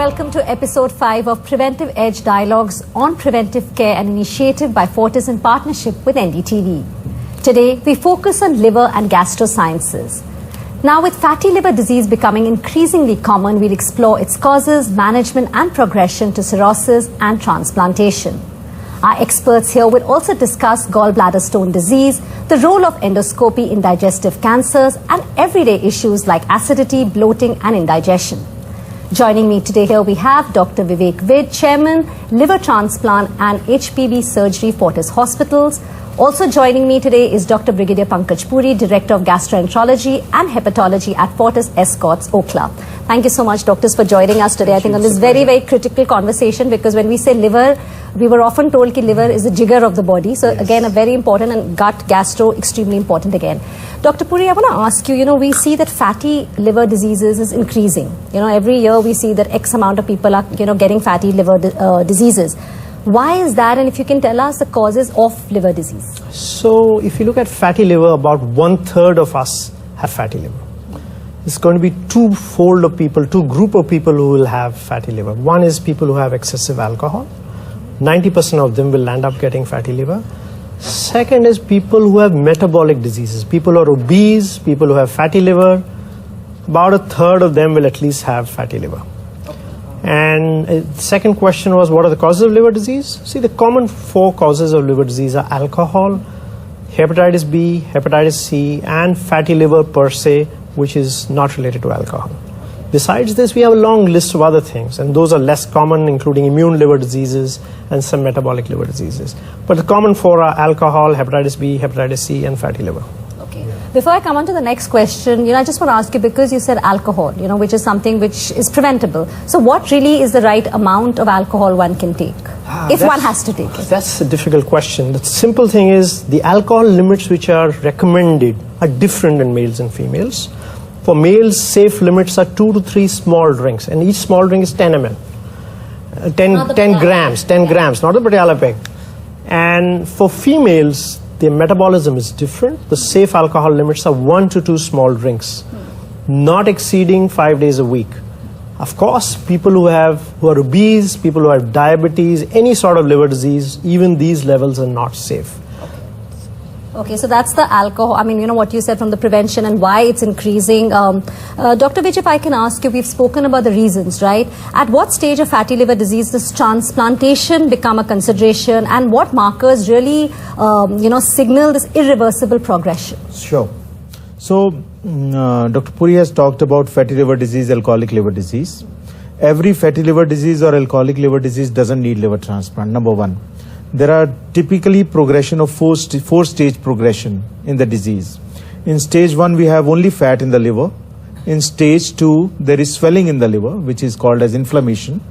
welcome to episode 5 of Preventive Edge Dialogues on Preventive Care, an initiative by Fortis in partnership with NDTV. Today, we focus on liver and gastro sciences. Now, with fatty liver disease becoming increasingly common, we'll explore its causes, management and progression to cirrhosis and transplantation. Our experts here will also discuss gallbladder stone disease, the role of endoscopy in digestive cancers, and everyday issues like acidity, bloating and indigestion. Joining me today here we have Dr. Vivek Vij, Chairman, Liver Transplant and HPV Surgery, Fortis Hospitals. Also joining me today is Dr. Brigadier Pankaj Puri, Director of Gastroenterology and Hepatology at Fortis Okhla. Thank you so much, doctors, for joining us today. I think on this very, very critical conversation, because when we say liver, we were often told that liver is the jigger of the body. So again, a very important, and gut, gastro, extremely important again. Dr. Puri, I want to ask you, we see that fatty liver diseases is increasing. Every year we see that X amount of people are, getting fatty liver diseases. Why is that? And if you can tell us the causes of liver disease. So if you look at fatty liver, about 1/3 of us have fatty liver. It's going to be two group of people who will have fatty liver. One is people who have excessive alcohol. 90% of them will land up getting fatty liver. Second is people who have metabolic diseases. People who are obese, people who have fatty liver. About 1/3 of them will at least have fatty liver. And the second question was, what are the causes of liver disease? See, the common 4 causes of liver disease are alcohol, hepatitis B, hepatitis C, and fatty liver per se, which is not related to alcohol. Besides this, we have a long list of other things, and those are less common, including immune liver diseases and some metabolic liver diseases. But the common 4 are alcohol, hepatitis B, hepatitis C, and fatty liver. Okay. Before I come on to the next question, I just want to ask you, because you said alcohol, which is something which is preventable. So what really is the right amount of alcohol one can take, if one has to take it? That's a difficult question. The simple thing is the alcohol limits which are recommended are different in males and females. For males, safe limits are 2 to 3 small drinks, and each small drink is 10 ml. 10 grams, not the Patiala peg. And for females, their metabolism is different. The safe alcohol limits are 1 to 2 small drinks, not exceeding 5 days a week. Of course, people who are obese, people who have diabetes, any sort of liver disease, even these levels are not safe. Okay, so that's the alcohol. I mean, what you said from the prevention and why it's increasing. Dr. Vij, if I can ask you, we've spoken about the reasons, right? At what stage of fatty liver disease does transplantation become a consideration, and what markers really, signal this irreversible progression? Sure. So, Dr. Puri has talked about fatty liver disease, alcoholic liver disease. Every fatty liver disease or alcoholic liver disease doesn't need liver transplant, number one. There are typically progression of 4-stage progression in the disease. In stage 1, we have only fat in the liver. In stage 2, there is swelling in the liver, which is called as inflammation.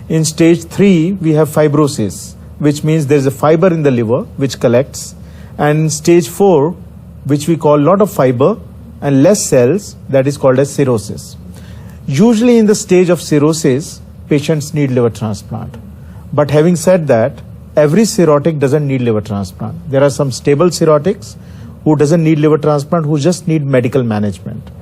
In stage 3, we have fibrosis, which means there is a fiber in the liver which collects. And in stage 4, which we call lot of fiber and less cells, that is called as cirrhosis. Usually in the stage of cirrhosis, patients need liver transplant. But having said that, every cirrhotic doesn't need liver transplant. There are some stable cirrhotics who doesn't need liver transplant, who just need medical management.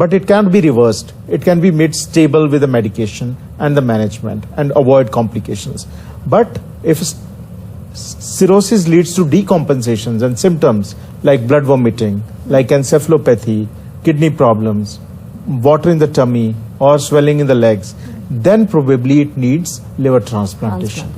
But it can't be reversed. It can be made stable with the medication and the management and avoid complications. But if cirrhosis leads to decompensations and symptoms like blood vomiting, like encephalopathy, kidney problems, water in the tummy or swelling in the legs, then probably it needs liver transplantation.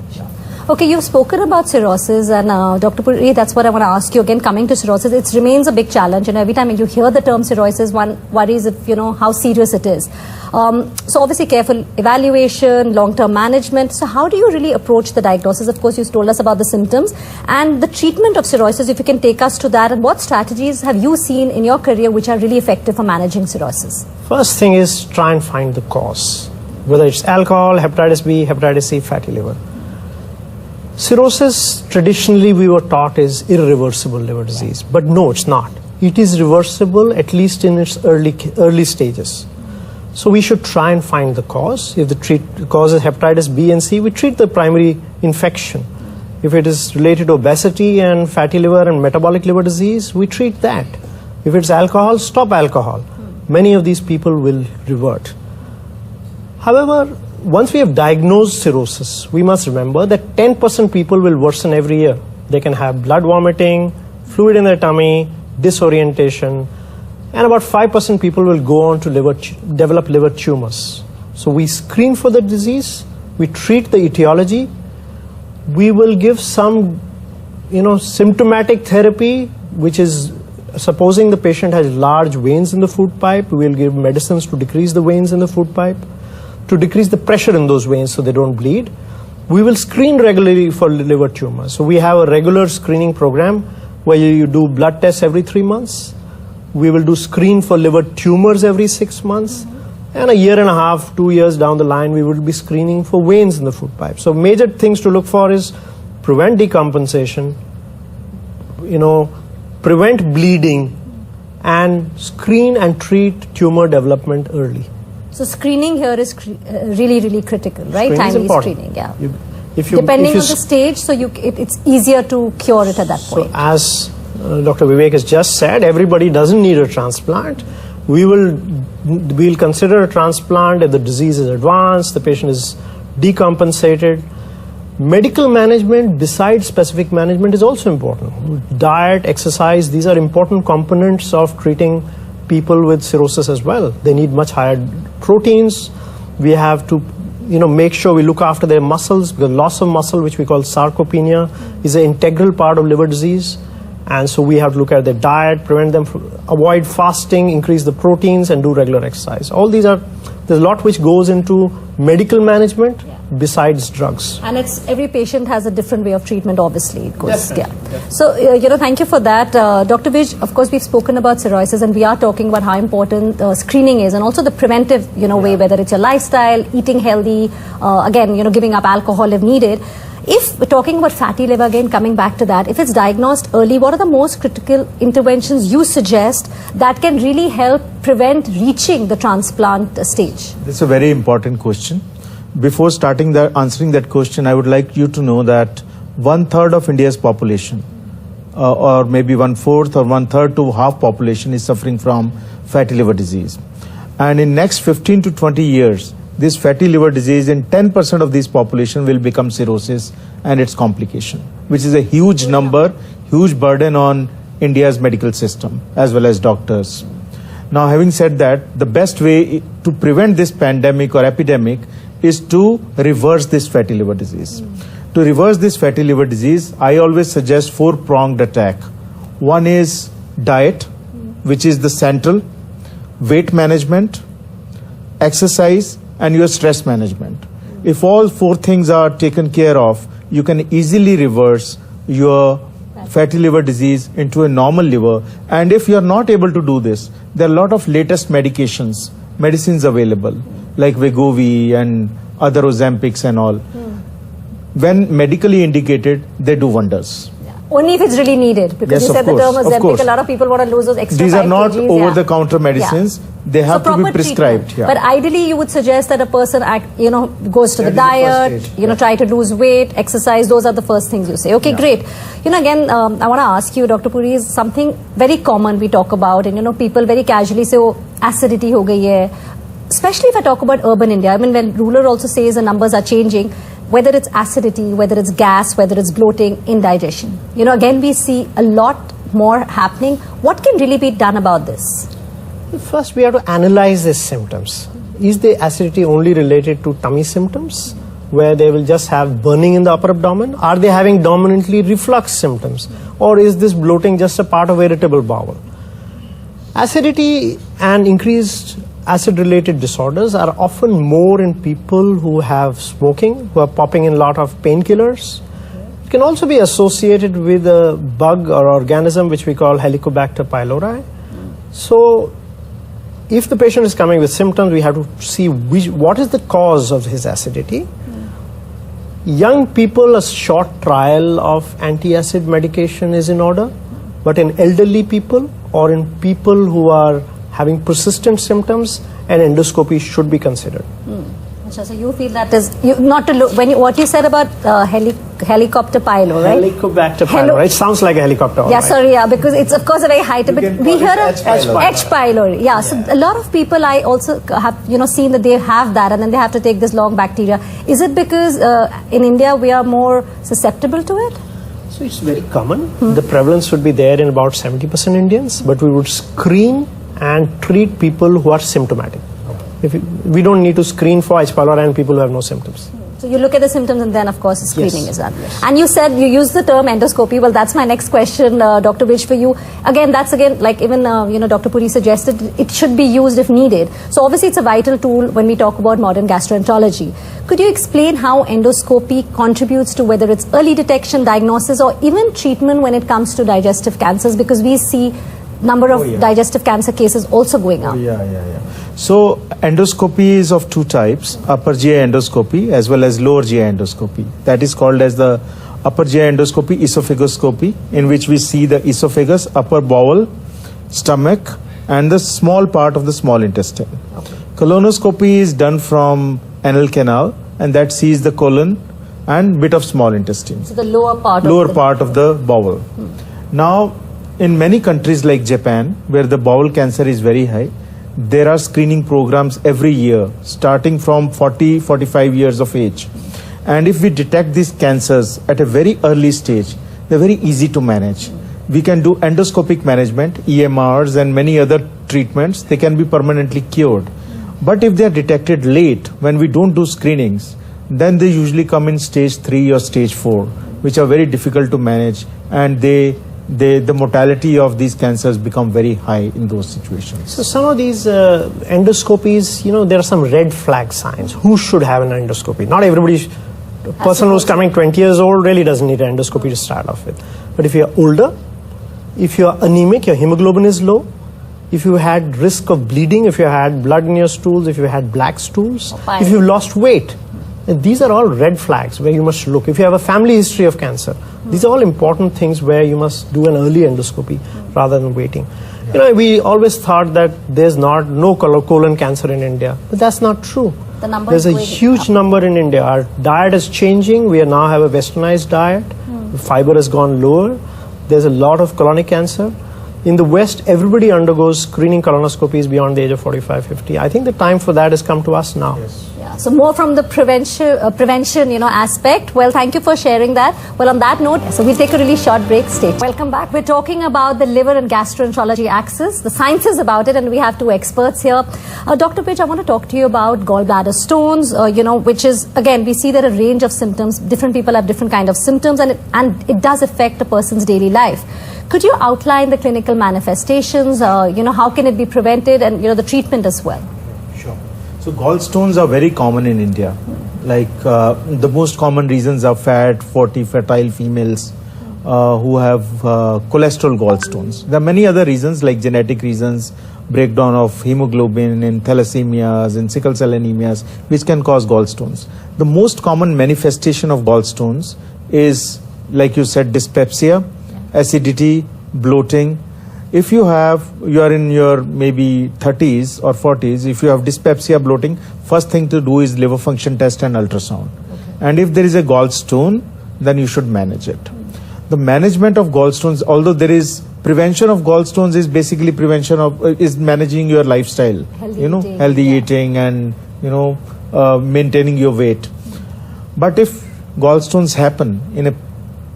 Okay, you've spoken about cirrhosis, and Dr. Puri, that's what I want to ask you again. Coming to cirrhosis, it remains a big challenge, and every time you hear the term cirrhosis, one worries if how serious it is. So obviously, careful evaluation, long-term management. So how do you really approach the diagnosis? Of course, you told us about the symptoms and the treatment of cirrhosis. If you can take us to that, and what strategies have you seen in your career which are really effective for managing cirrhosis? First thing is try and find the cause, whether it's alcohol, hepatitis B, hepatitis C, fatty liver. Cirrhosis, traditionally we were taught, is irreversible liver disease, but no, it's not. It is reversible, at least in its early stages. So we should try and find the cause. If the cause is hepatitis B and C, we treat the primary infection. If it is related to obesity and fatty liver and metabolic liver disease, we treat that. If it's alcohol, stop alcohol. Many of these people will revert. However, once we have diagnosed cirrhosis, we must remember that 10% people will worsen every year. They can have blood vomiting, fluid in their tummy, disorientation, and about 5% people will go on to develop liver tumors. So we screen for the disease, we treat the etiology, we will give some, symptomatic therapy, which is supposing the patient has large veins in the food pipe, we will give medicines to decrease the veins in the food pipe, to decrease the pressure in those veins so they don't bleed. We will screen regularly for liver tumors. So we have a regular screening program where you do blood tests every 3 months. We will do screen for liver tumors every 6 months. And a year and a half, 2 years down the line, we will be screening for veins in the food pipe. So major things to look for is prevent decompensation, prevent bleeding, and screen and treat tumor development early. So screening here is really, really critical, right? Timely screening, yeah. Depending on the stage, so it's easier to cure it at that point. So as Dr. Vivek has just said, everybody doesn't need a transplant. We'll consider a transplant if the disease is advanced, the patient is decompensated. Medical management besides specific management is also important. Diet, exercise, these are important components of treating people with cirrhosis as well. They need much higher proteins. We have to make sure we look after their muscles, because loss of muscle, which we call sarcopenia, is an integral part of liver disease. And so we have to look at their diet, prevent them from, avoid fasting, increase the proteins, and do regular exercise. All these there's a lot which goes into medical management besides drugs. And every patient has a different way of treatment, obviously. It goes, So, thank you for that. Dr. Vij, of course, we've spoken about cirrhosis, and we are talking about how important screening is, and also the preventive, way, whether it's your lifestyle, eating healthy, again, giving up alcohol if needed. If we're talking about fatty liver, again, coming back to that, if it's diagnosed early, what are the most critical interventions you suggest that can really help prevent reaching the transplant stage? That's a very important question. Before answering that question, I would like you to know that 1/3 of India's population, or maybe 1/4 or 1/3 to half population, is suffering from fatty liver disease. And in next 15 to 20 years, this fatty liver disease in 10% of this population will become cirrhosis and its complication, which is a huge number, huge burden on India's medical system as well as doctors. Now, having said that, the best way to prevent this pandemic or epidemic is to reverse this fatty liver disease. To reverse this fatty liver disease, I always suggest 4-pronged attack. One is diet, which is the central, weight management, exercise, and your stress management. If all 4 things are taken care of, you can easily reverse your fatty liver disease into a normal liver. And if you're not able to do this, there are a lot of latest medicines available, like Wegovy and other Ozempics and all. When medically indicated, they do wonders. Only if it's really needed, because you said the term Ozempic, a lot of people want to lose those extra 5 kgs. These are not over-the-counter medicines. They have to be prescribed. But ideally, you would suggest that a person, goes to the diet, try to lose weight, exercise. Those are the first things you say. Okay, great. Again, I want to ask you, Dr. Puri, is something very common we talk about, and people very casually say, oh, acidity ho gayi hai. Especially if I talk about urban India. I mean, when rural also says the numbers are changing, whether it's acidity, whether it's gas, whether it's bloating, indigestion. Again, we see a lot more happening. What can really be done about this? First, we have to analyze these symptoms. Is the acidity only related to tummy symptoms, where they will just have burning in the upper abdomen? Are they having dominantly reflux symptoms? Or is this bloating just a part of irritable bowel? Acidity and increased acid-related disorders are often more in people who have smoking, who are popping in a lot of painkillers. It can also be associated with a bug or organism which we call Helicobacter pylori. So, if the patient is coming with symptoms, we have to see what is the cause of his acidity. Young people, a short trial of anti-acid medication is in order, but in elderly people or in people who are having persistent symptoms, an endoscopy should be considered. So you feel that is not to look when what you said about helicopter pylori, right? Helicobacter pylori. It sounds like a helicopter. Yeah, sorry, because it's of course a very high, but we hear H. pylori. H. pylori. Yeah, so a lot of people I also have seen that they have that, and then they have to take this long bacteria. Is it because in India we are more susceptible to it? So it's very common. The prevalence would be there in about 70% Indians, but we would screen and treat people who are symptomatic. We don't need to screen for H. pylori and people who have no symptoms. So you look at the symptoms and then of course screening Yes. is done. Yes. And you said you used the term endoscopy. Well, that's my next question, Dr. Vij, for you. Again, that's like even Dr. Puri suggested it should be used if needed. So obviously it's a vital tool when we talk about modern gastroenterology. Could you explain how endoscopy contributes to whether it's early detection, diagnosis, or even treatment when it comes to digestive cancers? Because we see number of digestive cancer cases also going up. So endoscopy is of two types, upper GI endoscopy as well as lower GI endoscopy. That is called as the upper GI endoscopy, esophagoscopy, in which we see the esophagus, upper bowel, stomach and the small part of the small intestine. Colonoscopy is done from anal canal and that sees the colon and bit of small intestine. So the lower part of the bowel. Now, in many countries like Japan, where the bowel cancer is very high, there are screening programs every year, starting from 40-45 years of age. And if we detect these cancers at a very early stage, they're very easy to manage. We can do endoscopic management, EMRs and many other treatments. They can be permanently cured. But if they are detected late, when we don't do screenings, then they usually come in stage 3 or stage 4, which are very difficult to manage, and the mortality of these cancers become very high in those situations. So some of these endoscopies, there are some red flag signs. Who should have an endoscopy? Not everybody, person who's coming 20 years old really doesn't need an endoscopy to start off with. But if you're older, if you're anemic, your hemoglobin is low, if you had risk of bleeding, if you had blood in your stools, if you had black stools, if you lost weight, these are all red flags where you must look. If you have a family history of cancer, these are all important things where you must do an early endoscopy rather than waiting. We always thought that there's no colon cancer in India, but that's not true. There's a huge number in India. Our diet is changing. We now have a westernized diet. The fiber has gone lower. There's a lot of colonic cancer. In the West, everybody undergoes screening colonoscopies beyond the age of 45-50. I think the time for that has come to us now. Yeah, so more from the prevention, aspect. Well, thank you for sharing that. Well, on that note, so we'll take a really short break. Stay. Welcome back. We're talking about the liver and gastroenterology axis, the sciences about it, and we have two experts here. Dr. Vij, I want to talk to you about gallbladder stones, which is, again, we see there are a range of symptoms. Different people have different kind of symptoms, and it does affect a person's daily life. Could you outline the clinical manifestations, how can it be prevented, and, the treatment as well? Sure. So gallstones are very common in India. Like the most common reasons are fat, 40 fertile females who have cholesterol gallstones. There are many other reasons like genetic reasons, breakdown of hemoglobin in thalassemias and sickle cell anemias, which can cause gallstones. The most common manifestation of gallstones is, like you said, dyspepsia, acidity, bloating. If you are in your maybe 30s or 40s, if you have dyspepsia, bloating, first thing to do is liver function test and ultrasound. And if there is a gallstone, then you should manage it. The management of gallstones, although there is prevention of gallstones, is basically is managing your lifestyle, healthy eating and maintaining your weight. But if gallstones happen in a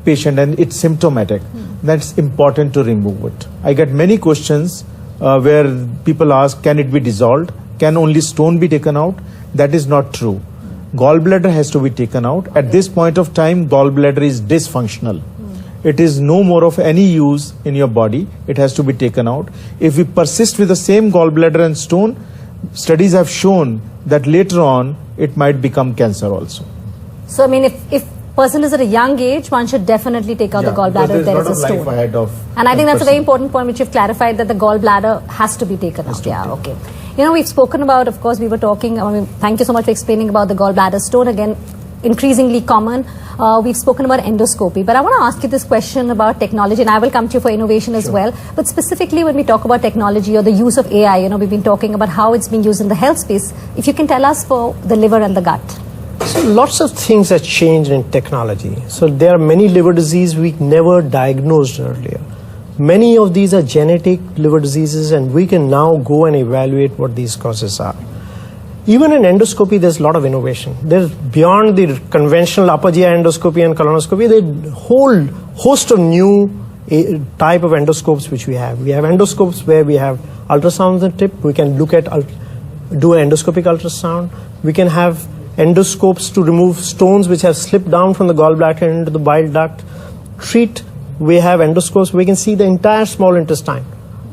patient and it's symptomatic, that's important to remove it. I get many questions where people ask, can it be dissolved? Can only stone be taken out? That is not true. Gallbladder has to be taken out. At this point of time, gallbladder is dysfunctional. It is no more of any use in your body. It has to be taken out. If we persist with the same gallbladder and stone, studies have shown that later on it might become cancer also. So, I mean, if person is at a young age, one should definitely take out the gallbladder if there is a stone. And I think that's a very important point which you've clarified, that the gallbladder has to be taken out. Yeah, okay. We've spoken about, of course, we were talking, thank you so much for explaining about the gallbladder stone. Again, increasingly common. We've spoken about endoscopy, but I want to ask you this question about technology, and I will come to you for innovation as well. But specifically when we talk about technology or the use of AI, we've been talking about how it's being used in the health space. If you can tell us for the liver and the gut. So lots of things have changed in technology. So there are many liver diseases we never diagnosed earlier. Many of these are genetic liver diseases, and we can now go and evaluate what these causes are. Even in endoscopy, there's a lot of innovation. There's beyond the conventional upper GI endoscopy and colonoscopy, there's a whole host of new type of endoscopes which we have. We have endoscopes where we have ultrasound on the tip. We can look at, do an endoscopic ultrasound. We can have endoscopes to remove stones which have slipped down from the gallbladder into the bile duct. We have endoscopes, we can see the entire small intestine,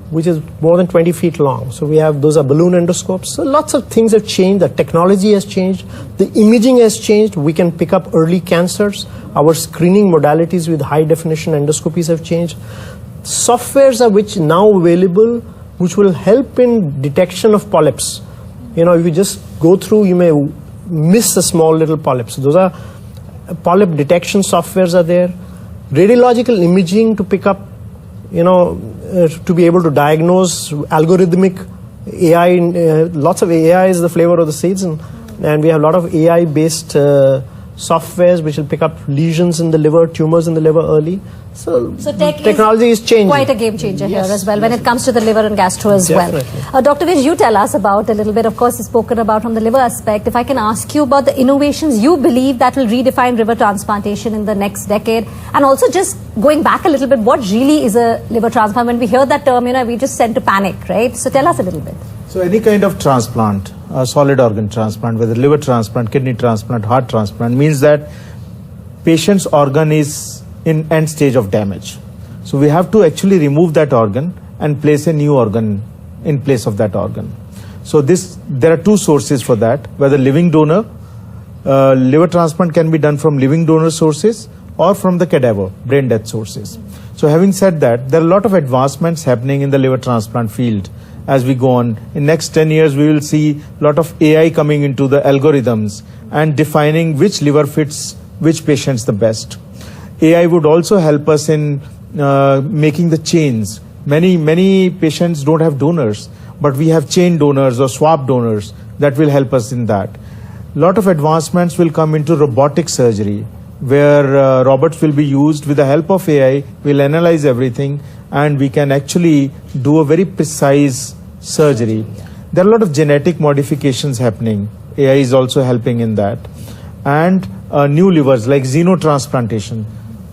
which is more than 20 feet long. So we have, those are balloon endoscopes. So lots of things have changed. The technology has changed. The imaging has changed. We can pick up early cancers. Our screening modalities with high definition endoscopies have changed. Softwares are which now available, which will help in detection of polyps. If you just go through, you may miss the small little polyps. So those are polyp detection softwares are there. Radiological imaging to pick up, to be able to diagnose, algorithmic AI, lots of AI is the flavor of the season, and we have a lot of AI-based softwares which will pick up lesions in the liver, tumors in the liver early. So technology is changing. Quite a game changer here as well when it comes to the liver and gastro as well. Dr. Vij, you tell us about a little bit, of course, you've spoken about from the liver aspect. If I can ask you about the innovations you believe that will redefine liver transplantation in the next decade, and also just going back a little bit, what really is a liver transplant? When we hear that term, we just tend to panic, right? So tell us a little bit. So any kind of transplant, a solid organ transplant, whether liver transplant, kidney transplant, heart transplant, means that patient's organ is in end stage of damage. So we have to actually remove that organ and place a new organ in place of that organ. So there are two sources for that, whether living donor, liver transplant can be done from living donor sources or from the cadaver, brain death sources. So having said that, there are a lot of advancements happening in the liver transplant field as we go on. In next 10 years, we will see a lot of AI coming into the algorithms and defining which liver fits which patients the best. AI would also help us in making the chains. Many patients don't have donors, but we have chain donors or swab donors that will help us in that. A lot of advancements will come into robotic surgery, where robots will be used with the help of AI. We'll analyze everything and we can actually do a very precise surgery. There are a lot of genetic modifications happening. AI is also helping in that. And new livers like xenotransplantation.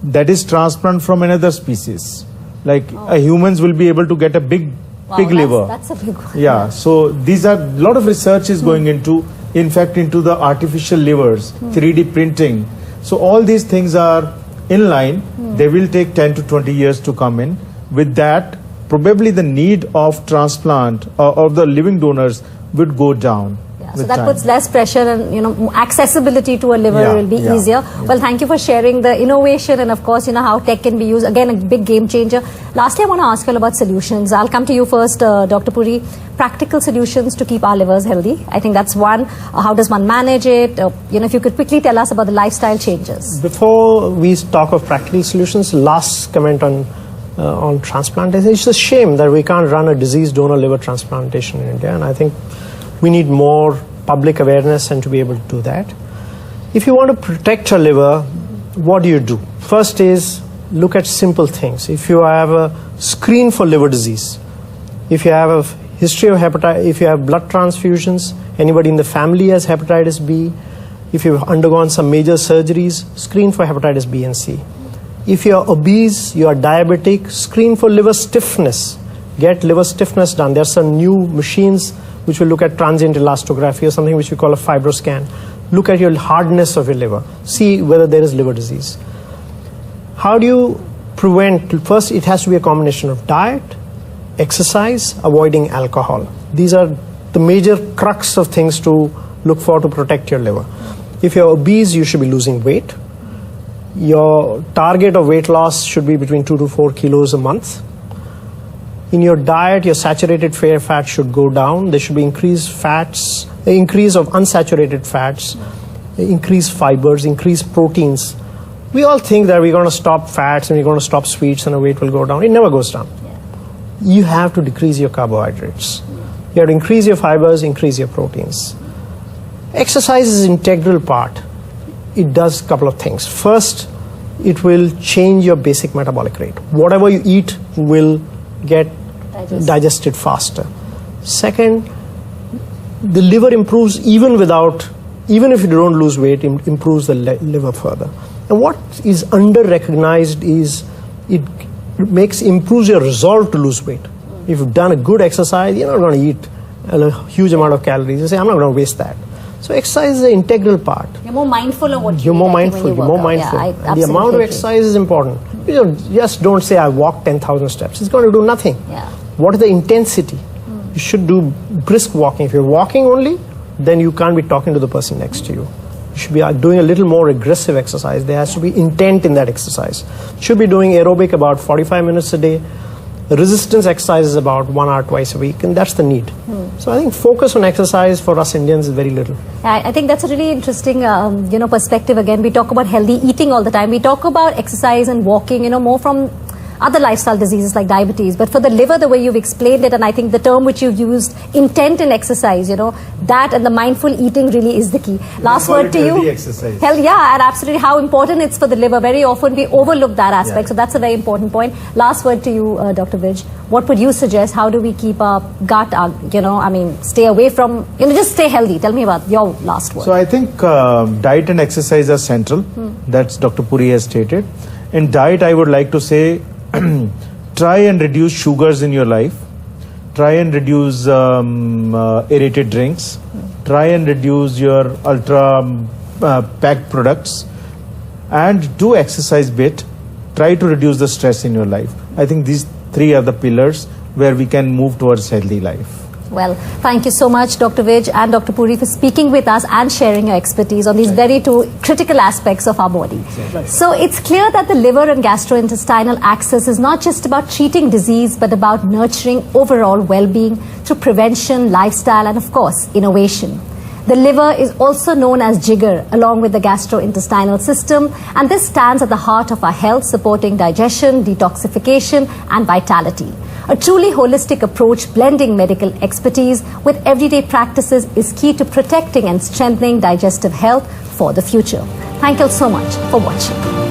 That is transplant from another species. Like humans will be able to get a big pig liver. That's a big one. Yeah, so these are, a lot of research is going into the artificial livers, 3D printing. So all these things are in line. They will take 10 to 20 years to come in. With that, probably the need of transplant of the living donors would go down. So that puts less pressure, and accessibility to a liver will be easier. Well, thank you for sharing the innovation and of course how tech can be used. Again, a big game changer. Lastly, I want to ask you about solutions. I'll come to you first, Dr. Puri. Practical solutions to keep our livers healthy. I think that's one. How does one manage it? If you could quickly tell us about the lifestyle changes. Before we talk of practical solutions, last comment on transplantation. It's a shame that we can't run a disease donor liver transplantation in India, and I think we need more public awareness and to be able to do that. If you want to protect your liver, what do you do? First is look at simple things. If you have a screen for liver disease, if you have a history of hepatitis, if you have blood transfusions, anybody in the family has hepatitis B, if you've undergone some major surgeries, screen for hepatitis B and C. If you are obese, you are diabetic, screen for liver stiffness. Get liver stiffness done. There are some new machines which will look at transient elastography or something which we call a fibroscan. Look at your hardness of your liver. See whether there is liver disease. How do you prevent? First, it has to be a combination of diet, exercise, avoiding alcohol. These are the major crux of things to look for to protect your liver. If you're obese, you should be losing weight. Your target of weight loss should be between 2 to 4 kilos a month. In your diet, your saturated fat should go down. There should be increase of unsaturated fats. increase fibers, increase proteins. We all think that we're going to stop fats and we're going to stop sweets and our weight will go down. It never goes down. You have to decrease your carbohydrates. You have to increase your fibers, increase your proteins. Exercise is an integral part. It does a couple of things. First, it will change your basic metabolic rate. Whatever you eat will get digested faster. Second, the liver improves even if you don't lose weight, it improves the liver further. And what is under-recognized is it improves your resolve to lose weight. If you've done a good exercise, you're not going to eat a huge amount of calories. You say, I'm not going to waste that. So exercise is an integral part. You're more mindful of what you're more mindful. You're more mindful. Yeah, the amount of exercise is important. Just don't say I walked 10,000 steps. It's going to do nothing. Yeah. What is the intensity? You should do brisk walking. If you're walking only, then you can't be talking to the person next to you. You should be doing a little more aggressive exercise. There has to be intent in that exercise. You should be doing aerobic about 45 minutes a day. Resistance exercise is about 1 hour twice a week, and that's the need. So I think focus on exercise for us Indians is very little. I think that's a really interesting, perspective. Again, we talk about healthy eating all the time. We talk about exercise and walking, more from other lifestyle diseases like diabetes. But for the liver, the way you've explained it, and I think the term which you've used, intent in exercise, that and the mindful eating really is the key. Last word to you. Exercise. And absolutely how important it's for the liver. Very often we overlook that aspect. So that's a very important point. Last word to you, Dr. Vij. What would you suggest? How do we keep our gut, stay away from, just stay healthy? Tell me about your last word. So I think diet and exercise are central. That's Dr. Puri has stated. In diet, I would like to say, try and reduce sugars in your life. Try and reduce aerated drinks. Try and reduce your ultra packed products. And do exercise bit. Try to reduce the stress in your life. I think these three are the pillars where we can move towards healthy life. Well, thank you so much, Dr. Vij and Dr. Puri, for speaking with us and sharing your expertise on these very two critical aspects of our body. So it's clear that the liver and gastrointestinal axis is not just about treating disease, but about nurturing overall well-being through prevention, lifestyle, and of course, innovation. The liver is also known as jigar, along with the gastrointestinal system, and this stands at the heart of our health, supporting digestion, detoxification, and vitality. A truly holistic approach, blending medical expertise with everyday practices, is key to protecting and strengthening digestive health for the future. Thank you all so much for watching.